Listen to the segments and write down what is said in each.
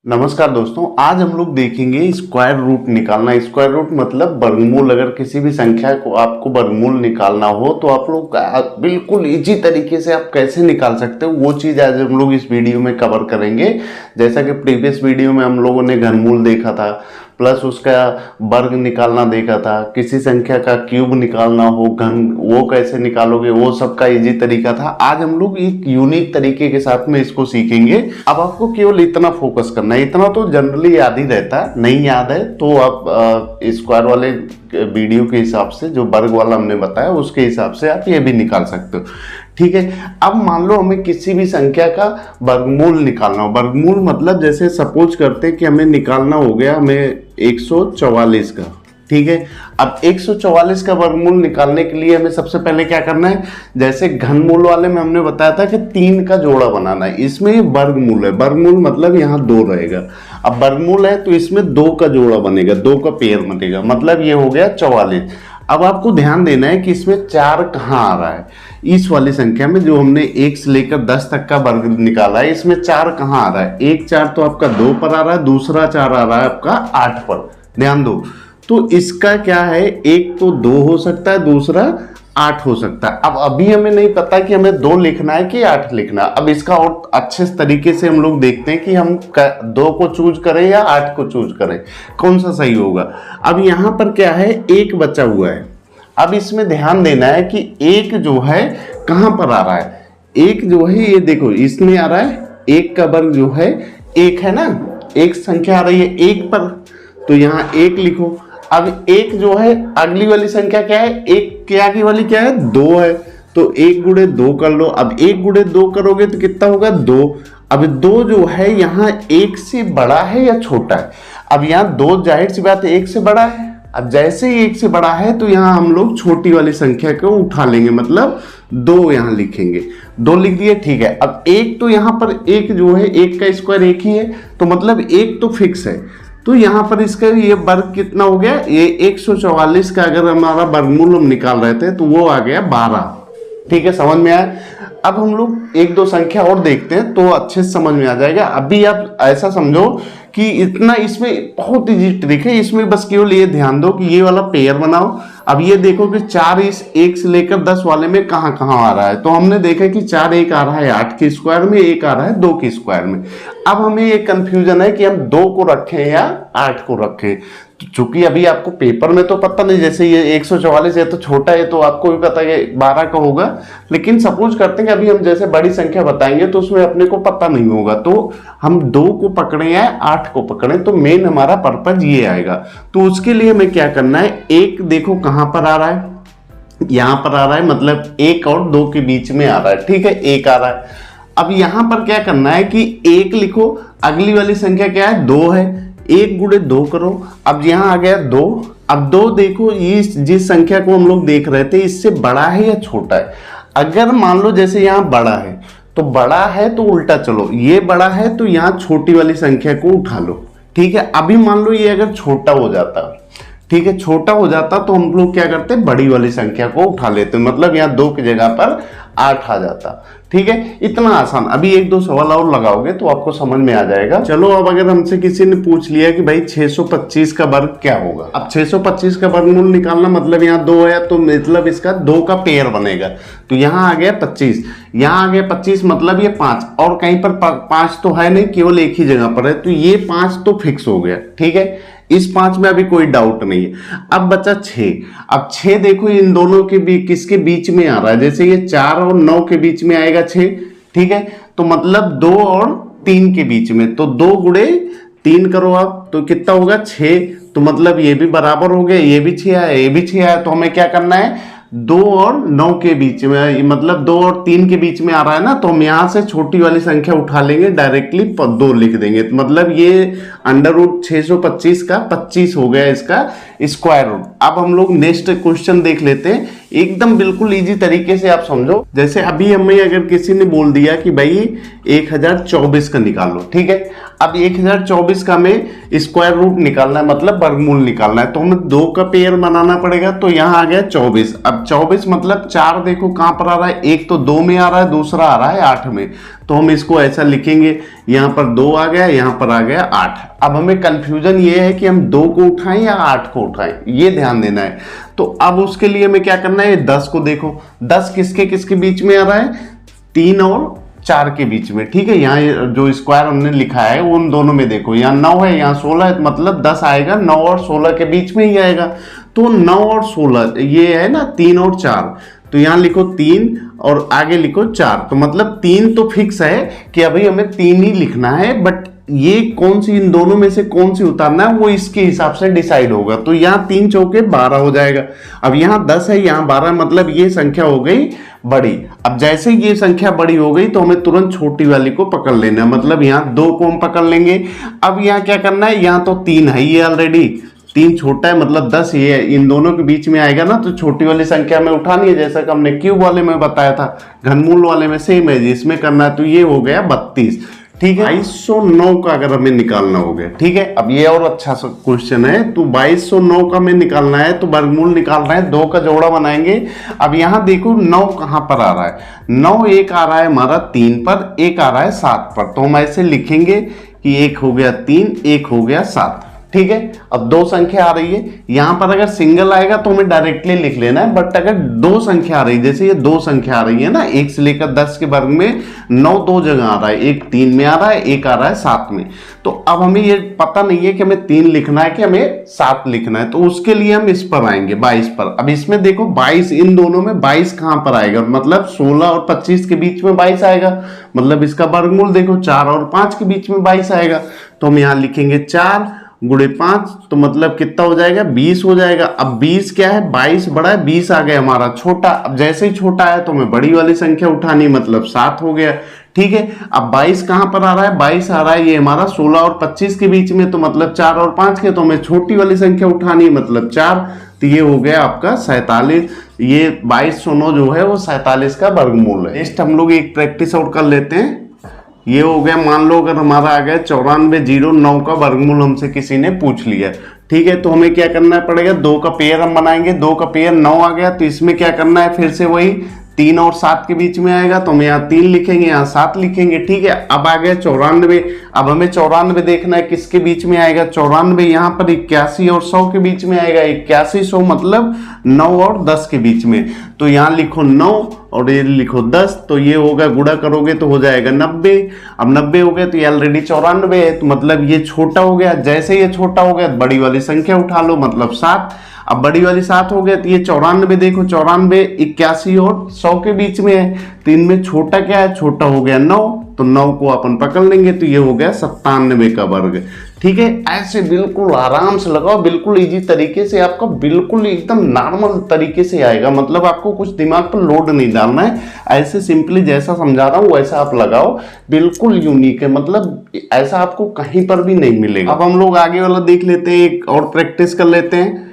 नमस्कार दोस्तों, आज हम लोग देखेंगे स्क्वायर रूट निकालना। स्क्वायर रूट मतलब वर्गमूल। अगर किसी भी संख्या को आपको वर्गमूल निकालना हो तो आप लोग बिल्कुल इजी तरीके से आप कैसे निकाल सकते हो वो चीज़ आज हम लोग इस वीडियो में कवर करेंगे। जैसा कि प्रीवियस वीडियो में हम लोगों ने घनमूल देखा था, प्लस उसका वर्ग निकालना देखा था, किसी संख्या का क्यूब निकालना हो घन वो कैसे निकालोगे वो सबका इजी तरीका था। आज हम लोग एक यूनिक तरीके के साथ में इसको सीखेंगे। अब आपको केवल इतना फोकस करना है, इतना तो जनरली याद ही रहता है, नहीं याद है तो आप स्क्वायर वाले वीडियो के हिसाब से जो वर्ग वाला हमने बताया उसके हिसाब से आप ये भी निकाल सकते हो। ठीक है, अब मान लो हमें किसी भी संख्या का वर्गमूल निकालना हो। वर्गमूल मतलब जैसे सपोज करते हैं कि हमें निकालना हो गया हमें 144 का। ठीक है, अब 144 का वर्गमूल निकालने के लिए हमें सबसे पहले क्या करना है, जैसे घनमूल वाले में हमने बताया था कि 3 का जोड़ा बनाना है। इसमें वर्गमूल है, वर्गमूल मतलब यहाँ 2 रहेगा। अब वर्गमूल है तो इसमें 2 का जोड़ा बनेगा, 2 का पेयर बनेगा, मतलब ये हो गया 44। अब आपको ध्यान देना है कि इसमें 4 कहाँ आ रहा है। इस वाली संख्या में जो हमने 1 से लेकर 10 तक का वर्ग निकाला है, इसमें 4 कहाँ आ रहा है। एक 4 तो आपका 2 पर आ रहा है, दूसरा 4 आ रहा है आपका 8 पर। ध्यान दो, तो इसका क्या है, एक तो 2 हो सकता है, दूसरा 8 हो सकता है। अब अभी हमें नहीं पता कि हमें 2 लिखना है कि 8 लिखना है। अब इसका और अच्छे तरीके से हम लोग देखते हैं कि हम 2 को चूज करें या 8 को चूज करें, कौन सा सही होगा। अब यहाँ पर क्या है, 1 बचा हुआ है। अब इसमें ध्यान देना है कि 1 जो है कहाँ पर आ रहा है। 1 जो है ये देखो इसमें आ रहा है, 1 का वर्ग जो है 1 है ना, एक संख्या आ रही है 1 पर, तो यहाँ 1 लिखो। अब 1 जो है अगली वाली संख्या क्या है, 1 के आगे वाली क्या है, 2 है, तो 1 गुणे 2 कर लो। अब 1 गुणे 2 करोगे तो कितना होगा, 2। अब 2 जो है यहाँ 1 से बड़ा है या छोटा है। अब यहाँ 2 जाहिर सी बात है 1 से बड़ा है। अब जैसे ही 1 से बड़ा है तो यहाँ हम लोग छोटी वाली संख्या को उठा लेंगे, मतलब 2 यहाँ लिखेंगे। 2 लिख दिए, ठीक है। अब 1 तो यहाँ पर 1 जो है 1 का स्क्वायर 1 ही है, तो मतलब 1 तो फिक्स है। तो यहाँ पर इसका ये वर्ग कितना हो गया, ये 144 का अगर हमारा वर्गमूल हम निकाल रहे थे तो वो आ गया 12। ठीक है, समझ में आया। अब हम लोग 1-2 संख्या और देखते हैं तो अच्छे से समझ में आ जाएगा। अभी आप ऐसा समझो कि इतना, इसमें बहुत इजी ट्रिक है, इसमें बस केवल ये ध्यान दो कि ये वाला पेयर बनाओ। अब ये देखो कि 4 इस 1 से लेकर 10 वाले में कहाँ कहाँ आ रहा है, तो हमने देखा कि 4 एक आ रहा है 8 के स्क्वायर में, 1 आ रहा है 2 के स्क्वायर में। अब हमें ये कंफ्यूजन है कि हम 2 को रखें या 8 को रखें। चूंकि अभी आपको पेपर में तो पता नहीं, जैसे ये 144 है तो छोटा है तो आपको भी पता है 12 का होगा, लेकिन सपोज करते हैं कि अभी हम जैसे बड़ी संख्या बताएंगे तो उसमें अपने को पता नहीं होगा, तो हम 2 को पकड़े या 8 को पकड़े, तो मेन हमारा पर्पज ये आएगा। तो उसके लिए हमें क्या करना है, 1 देखो कहां पर आ रहा है, यहां पर आ रहा है, मतलब 1 और 2 के बीच में आ रहा है। ठीक है, 1 आ रहा है। अब यहां पर क्या करना है कि 1 लिखो, अगली वाली संख्या क्या है, 2 है, 1 गुणे 2 करो। अब यहाँ आ गया 2। अब 2 देखो इस जिस संख्या को हम लोग देख रहे थे इससे बड़ा है या छोटा है। अगर मान लो जैसे यहाँ बड़ा है तो बड़ा है तो उल्टा चलो, ये बड़ा है तो यहाँ छोटी वाली संख्या को उठा लो। ठीक है, अभी मान लो ये अगर छोटा हो जाता, ठीक है, छोटा हो जाता तो हम लोग क्या करते, बड़ी वाली संख्या को उठा लेते, मतलब यहाँ 2 की जगह पर 8 आ जाता। ठीक है, इतना आसान। अभी 1-2 सवाल और लगाओगे तो आपको समझ में आ जाएगा। चलो, अब अगर हमसे किसी ने पूछ लिया कि भाई 625 का वर्ग क्या होगा। अब 625 का वर्गमूल निकालना मतलब यहाँ 2 है तो मतलब इसका 2 का पेयर बनेगा, तो यहाँ आ गया 25, यहाँ आ गया 25, मतलब ये 5, और कहीं पर 5 तो है नहीं, केवल एक ही जगह पर है, तो ये 5 तो फिक्स हो गया। ठीक है, इस 5 में अभी कोई डाउट नहीं है। अब बचा 6। अब 6 देखो इन दोनों के बीच किसके बीच में आ रहा है, जैसे ये 4 और 9 के बीच में आएगा 6। ठीक है, तो मतलब 2 और 3 के बीच में, तो 2 गुणे 3 करो आप तो कितना होगा, 6। तो मतलब ये भी बराबर हो गया, ये भी 6 आया, ये भी 6 आया, तो हमें क्या करना है, 2 और 9 के बीच में, मतलब 2 और 3 के बीच में आ रहा है ना, तो हम यहाँ से छोटी वाली संख्या उठा लेंगे, डायरेक्टली 2 लिख देंगे, तो मतलब ये अंडर रूट 625 का 25 हो गया इसका स्क्वायर रूट। अब हम लोग नेक्स्ट क्वेश्चन देख लेते हैं, एकदम बिल्कुल इजी तरीके से आप समझो। जैसे अभी हमें अगर किसी ने बोल दिया कि भाई 1024 का निकालो, ठीक है, अब 1024 का हमें स्क्वायर रूट निकालना है, मतलब वर्गमूल निकालना है, तो हमें 2 का पेयर बनाना पड़ेगा, तो यहाँ आ गया 24। अब अब 24 मतलब 4 देखो कहां पर आ रहा है, एक तो 2 में आ रहा है, दूसरा आ रहा है 8 में, तो हम इसको ऐसा लिखेंगे, यहां पर 2 आ गया, यहां पर आ गया 8। अब हमें कंफ्यूजन ये है कि हम 2 को उठाएं या 8 को उठाएं, ये ध्यान देना है। तो अब उसके लिए हमें क्या करना है, 10 को देखो, 10 किसके किसके बीच में आ रहा है, 3 और 4 के बीच में, ठीक है। यहाँ जो स्क्वायर हमने लिखा है उन दोनों में देखो, यहाँ 9 है, यहाँ 16 है, मतलब 10 आएगा 9 और 16 के बीच में ही आएगा। तो 9 और 16 ये है ना 3 और 4, तो यहाँ लिखो 3 और आगे लिखो 4, तो मतलब 3 तो फिक्स है कि अभी हमें 3 ही लिखना है, बट ये कौन सी इन दोनों में से कौन सी उतारना है वो इसके हिसाब से डिसाइड होगा। तो यहाँ 3 चौके 12 हो जाएगा। अब यहाँ 10 है, यहाँ 12, मतलब ये संख्या हो गई बड़ी। अब जैसे ये संख्या बड़ी हो गई तो हमें तुरंत छोटी वाली को पकड़ लेना है, मतलब यहाँ 2 को हम पकड़ लेंगे। अब यहाँ क्या करना है, यहाँ तो 3 है ही ऑलरेडी, 3 छोटा है मतलब 10 ये इन दोनों के बीच में आएगा ना, तो छोटी वाली संख्या में उठानी है, जैसा कि हमने क्यूब वाले में बताया था, घनमूल वाले में सेम है, इसमें करना है। तो ये हो गया 32, ठीक है। 2209 का अगर हमें निकालना हो गया, ठीक है। अब ये और अच्छा सा क्वेश्चन है, तो 2209 का हमें निकालना है, तो वर्गमूल निकालना है, 2 का जोड़ा बनाएंगे। अब यहाँ देखो 9 कहाँ पर आ रहा है, 9 एक आ रहा है हमारा 3 पर, एक आ रहा है 7 पर, तो हम ऐसे लिखेंगे कि एक हो गया 3, एक हो गया 7, ठीक है। अब 2 संख्या आ रही है, यहां पर अगर सिंगल आएगा तो हमें डायरेक्टली लिख लेना है, बट अगर 2 संख्या आ रही है, जैसे ये 2 संख्या आ रही है ना, 1 से लेकर 10 के वर्ग में 9 2 जगह आ रहा है, एक 3 में आ रहा है, एक आ रहा है 7 में। तो अब हमें ये पता नहीं है कि हमें 3 लिखना है कि हमें 7 लिखना है, तो उसके लिए हम इस पर आएंगे 22 पर। अब इसमें देखो 22, इन दोनों में 22 कहां पर आएगा, मतलब 16 और 25 के बीच में 22 आएगा, मतलब इसका वर्गमूल देखो 4 और 5 के बीच में 22 आएगा। तो हम यहां लिखेंगे 4 गुणे 5, तो मतलब कितना हो जाएगा, 20 हो जाएगा। अब 20 क्या है, 22 बड़ा है, 20 आ गया हमारा छोटा। अब जैसे ही छोटा है तो हमें बड़ी वाली संख्या उठानी, मतलब 7 हो गया, ठीक है। अब 22 कहां पर आ रहा है, 22 आ रहा है ये हमारा 16 और 25 के बीच में, तो मतलब 4 और 5 के, तो हमें छोटी वाली संख्या उठानी, मतलब 4, तो ये हो गया आपका 47। ये 2209 जो है वो 47 का वर्गमूल है। नेक्स्ट हम लोग एक प्रैक्टिस और कर लेते हैं। ये हो गया, मान लो अगर हमारा आ गया 9409 का वर्गमूल हमसे किसी ने पूछ लिया, ठीक है। तो हमें क्या करना पड़ेगा, 2 का पेयर हम बनाएंगे, 2 का पेयर 9 आ गया, तो इसमें क्या करना है, फिर से वही 3 और 7 के बीच में आएगा, तो हम यहाँ 3 लिखेंगे, यहाँ 7 लिखेंगे, ठीक है। अब आ गया 94, अब हमें 94 देखना है किसके बीच में आएगा, 94 यहाँ पर 81 और 100 के बीच में आएगा, 81 100 मतलब 9 और 10 के बीच में, तो यहाँ लिखो 9 और ये लिखो 10, तो ये होगा, गुणा करोगे तो हो जाएगा 90। अब 90 हो गया तो ये ऑलरेडी 94 है, तो मतलब ये छोटा हो गया। जैसे ये छोटा हो गया बड़ी वाली संख्या उठा लो, मतलब 7। अब बड़ी वाली 7 हो गया, तो ये 94 देखो, 94 81 और 100 के बीच में है, तो इनमें छोटा क्या है, छोटा हो गया 9, तो 9 को अपन पकड़ लेंगे, तो ये हो गया 97 का वर्ग, ठीक है। ऐसे बिल्कुल आराम से लगाओ, बिल्कुल इजी तरीके से, आपका बिल्कुल एकदम नॉर्मल तरीके से आएगा, मतलब आपको कुछ दिमाग पर लोड नहीं डालना है, ऐसे सिंपली जैसा समझा रहा हूँ वैसा आप लगाओ, बिल्कुल यूनिक है, मतलब ऐसा आपको कहीं पर भी नहीं मिलेगा। अब हम लोग आगे वाला देख लेते हैं, एक और प्रैक्टिस कर लेते हैं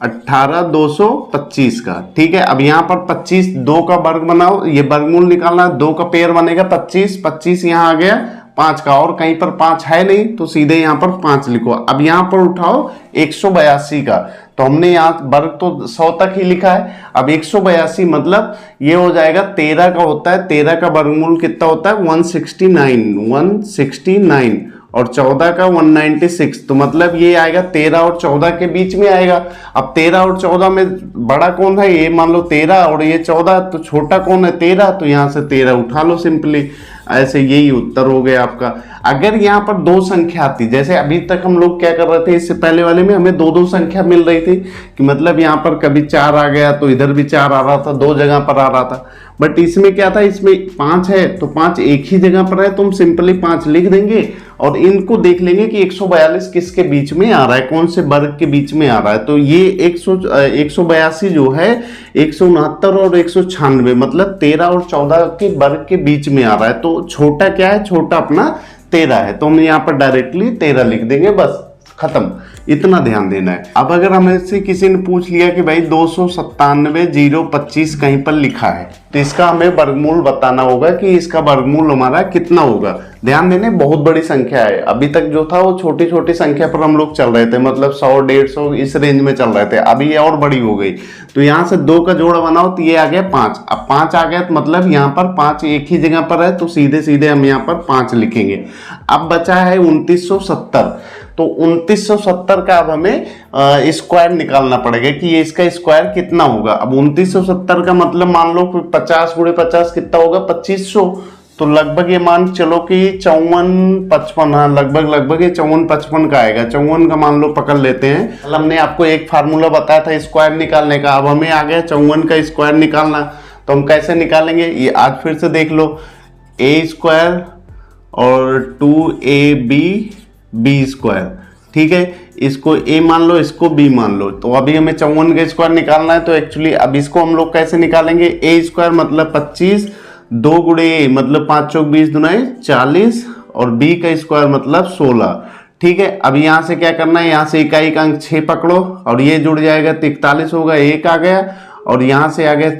18225 का, ठीक है। अब यहाँ पर 25, 2 का वर्ग बनाओ, ये वर्गमूल निकालना है, 2 का पेयर बनेगा 25, 25 यहाँ आ गया 5 का, और कहीं पर 5 है नहीं तो सीधे यहाँ पर 5 लिखो। अब यहाँ पर उठाओ 182 का, तो हमने यहाँ वर्ग तो 100 तक ही लिखा है, अब 182 मतलब ये हो जाएगा 13 का होता है, 13 का वर्गमूल कितना होता है 169, और 14 का 196, तो मतलब ये आएगा 13 और 14 के बीच में आएगा। अब 13 और 14 में बड़ा कौन है, ये मान लो 13 और ये 14, तो छोटा कौन है 13, तो यहाँ से 13 उठा लो सिंपली, ऐसे यही उत्तर हो गया आपका। अगर यहाँ पर 2 संख्या आती, जैसे अभी तक हम लोग क्या कर रहे थे, इससे पहले वाले में हमें 2 संख्या मिल रही थी, कि मतलब यहाँ पर कभी 4 आ गया तो इधर भी 4 आ रहा था, 2 जगह पर आ रहा था, बट इसमें क्या था, इसमें 5 है तो 5 एक ही जगह पर है, तो हम सिंपली 5 लिख देंगे और इनको देख लेंगे कि 142 किसके बीच में आ रहा है, कौन से वर्ग के बीच में आ रहा है। तो ये 182 जो है 169 और 196 मतलब 13 और 14 के वर्ग के बीच में आ रहा है, तो छोटा क्या है, छोटा अपना 13 है, तो हम यहाँ पर डायरेक्टली 13 लिख देंगे, बस खत्म, इतना ध्यान देना है। अब अगर हमें से किसी ने पूछ लिया कि भाई 297,025 कहीं पर लिखा है, तो इसका हमें वर्गमूल बताना होगा कि इसका वर्गमूल हमारा कितना होगा। ध्यान देने बहुत बड़ी संख्या है। अभी तक जो था वो छोटी छोटी संख्या पर हम लोग चल रहे थे, मतलब 100 150 इस रेंज में चल रहे थे, अभी ये और बड़ी हो गई। तो यहाँ से 2 का जोड़ा बनाओ तो ये आ गया 5। अब 5 आ गया तो मतलब यहाँ पर 5 एक ही जगह पर है, तो सीधे सीधे हम यहाँ पर 5 लिखेंगे। अब बचा है 2970, तो 2970 का अब हमें स्क्वायर निकालना पड़ेगा कि ये इसका स्क्वायर कितना होगा। अब 2970 का मतलब मान लो 50 गुणे 50 कितना होगा 2500, तो लगभग ये मान चलो कि 54-55, हाँ लगभग ये 54-55 का आएगा। 54 का मान लो पकड़ लेते हैं। कल हमने आपको एक फार्मूला बताया था स्क्वायर निकालने का, अब हमें आ गया 54 का स्क्वायर निकालना। तो हम कैसे निकालेंगे ये आज फिर से देख लो, a स्क्वायर और 2ab बी स्क्वायर, ठीक है, इसको a मान लो इसको b मान लो। तो अभी हमें 54 का स्क्वायर निकालना है, तो एक्चुअली अब इसको हम लोग कैसे निकालेंगे, a स्क्वायर मतलब 25, 2 गुणे a मतलब 5 चौक 20 दुनाई 40 और b का स्क्वायर मतलब 16, ठीक है। अब यहाँ से क्या करना है, यहाँ से इकाई का अंक 6 पकड़ो और ये जुड़ जाएगा तो 41 होगा, 1 आ गया और यहाँ से आ गया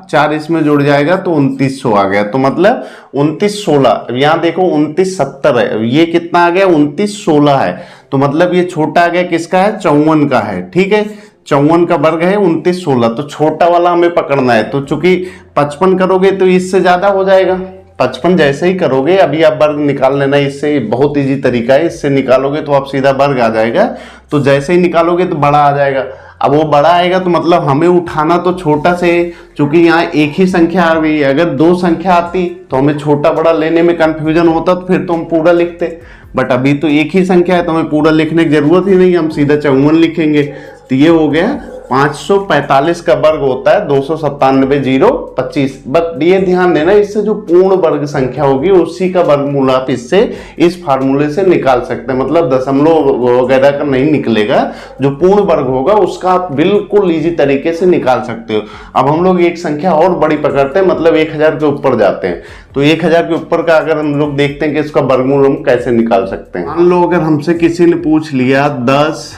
4 इसमें जुड़ जाएगा तो 2900 आ गया। तो मतलब 2916, यहाँ देखो 2970 है, ये कितना आ गया 2916 है, तो मतलब ये छोटा आ गया किसका है 54 का है, ठीक है। 54 का वर्ग है 2916, तो छोटा वाला हमें पकड़ना है। तो चूंकि 55 करोगे तो इससे ज्यादा हो जाएगा, 55 जैसे ही करोगे अभी आप वर्ग निकाल लेना, इससे बहुत इजी तरीका है, इससे निकालोगे तो आप सीधा वर्ग आ जाएगा। तो जैसे ही निकालोगे तो बड़ा आ जाएगा। अब वो बड़ा आएगा तो मतलब हमें उठाना तो छोटा से, चूंकि यहाँ एक ही संख्या आ गई है, अगर 2 संख्या आती तो हमें छोटा बड़ा लेने में कंफ्यूजन होता, तो फिर तो हम पूरा लिखते, बट अभी तो एक ही संख्या है तो हमें पूरा लिखने की जरूरत ही नहीं, हम सीधा 54 लिखेंगे। तो ये हो गया 545 का वर्ग होता है 297,025। बट ये ध्यान देना, इससे जो पूर्ण वर्ग संख्या होगी उसी का वर्गमूल आप इससे इस फार्मूले से निकाल सकते हैं, मतलब दशमलव वगैरह का नहीं निकलेगा, जो पूर्ण वर्ग होगा उसका आप बिल्कुल इजी तरीके से निकाल सकते हो। अब हम लोग एक संख्या और बड़ी पकड़ते हैं, मतलब 1000 के ऊपर जाते हैं। तो 1000 के ऊपर का अगर हम लोग देखते हैं कि इसका वर्गमूल हम कैसे निकाल सकते हैं। मान लो अगर हमसे किसी ने पूछ लिया 10,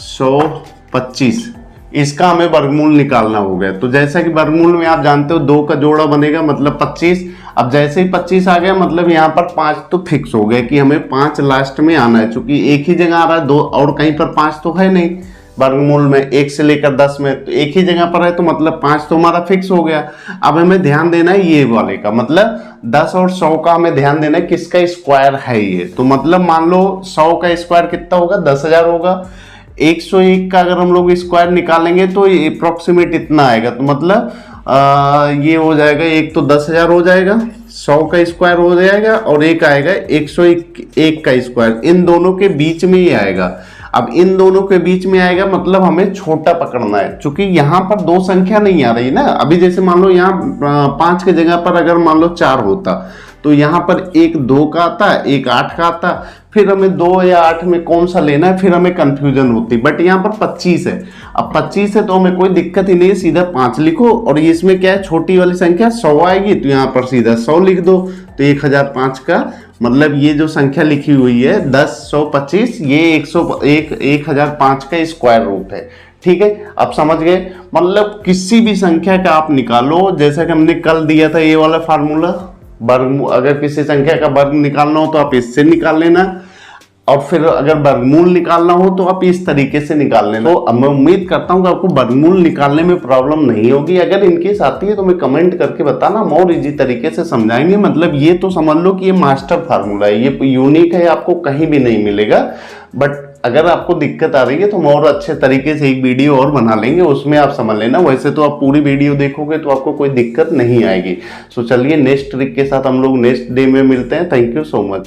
100, 25, इसका हमें वर्गमूल निकालना हो गया। तो जैसा कि वर्गमूल में आप जानते हो 2 का जोड़ा बनेगा मतलब 25। अब जैसे ही 25 आ गया मतलब यहाँ पर 5 तो फिक्स हो गया कि हमें 5 लास्ट में आना है, चूंकि एक ही जगह आ रहा है, 2 और कहीं पर 5 तो है नहीं वर्गमूल में, 1 से लेकर 10 में, तो एक ही जगह पर है, तो मतलब 5 तो हमारा फिक्स हो गया। अब हमें ध्यान देना है ये वाले का, मतलब 10 और 100 का हमें ध्यान देना है किसका स्क्वायर है ये। तो मतलब मान लो 100 का स्क्वायर कितना होगा 10,000 होगा। 101 का अगर हम लोग स्क्वायर निकालेंगे तो अप्रोक्सीमेट इतना आएगा, तो मतलब ये हो जाएगा, एक तो 10,000 हो जाएगा, 100 का स्क्वायर हो जाएगा और एक आएगा 101 का स्क्वायर, इन दोनों के बीच में ही आएगा। अब इन दोनों के बीच में आएगा मतलब हमें छोटा पकड़ना है, क्योंकि यहाँ पर 2 संख्या नहीं आ रही ना। अभी जैसे मान लो यहाँ 5 के जगह पर अगर मान लो 4 होता तो यहाँ पर एक 2 का आता, एक 8 का आता, फिर हमें 2 या 8 में कौन सा लेना है, फिर हमें कंफ्यूजन होती। बट यहाँ पर 25 है, अब 25 है तो हमें कोई दिक्कत ही नहीं है, सीधा 5 लिखो और इसमें क्या है छोटी वाली संख्या 100 आएगी, तो यहाँ पर सीधा 100 लिख दो। तो 1005 का मतलब ये जो संख्या लिखी हुई है 10, 100, 25, ये 1005 का स्क्वायर रूट है, ठीक है। अब समझ गए, मतलब किसी भी संख्या का आप निकालो, जैसा कि हमने कल दिया था ये वाला फार्मूला, वर्गमूल, अगर किसी संख्या का वर्ग निकालना हो तो आप इससे निकाल लेना, और फिर अगर वर्गमूल निकालना हो तो आप इस तरीके से निकाल लेना। तो अब मैं उम्मीद करता हूं कि आपको वर्गमूल निकालने में प्रॉब्लम नहीं होगी। अगर इनकेस आती है तो मैं कमेंट करके बताना, हम और इजी तरीके से समझाएंगे। मतलब ये तो समझ लो कि ये मास्टर फार्मूला है, ये यूनिक है, आपको कहीं भी नहीं मिलेगा। बट अगर आपको दिक्कत आ रही है तो हम और अच्छे तरीके से एक वीडियो और बना लेंगे, उसमें आप समझ लेना। वैसे तो आप पूरी वीडियो देखोगे तो आपको कोई दिक्कत नहीं आएगी। सो चलिए नेक्स्ट ट्रिक के साथ हम लोग नेक्स्ट डे में मिलते हैं। Thank you so much.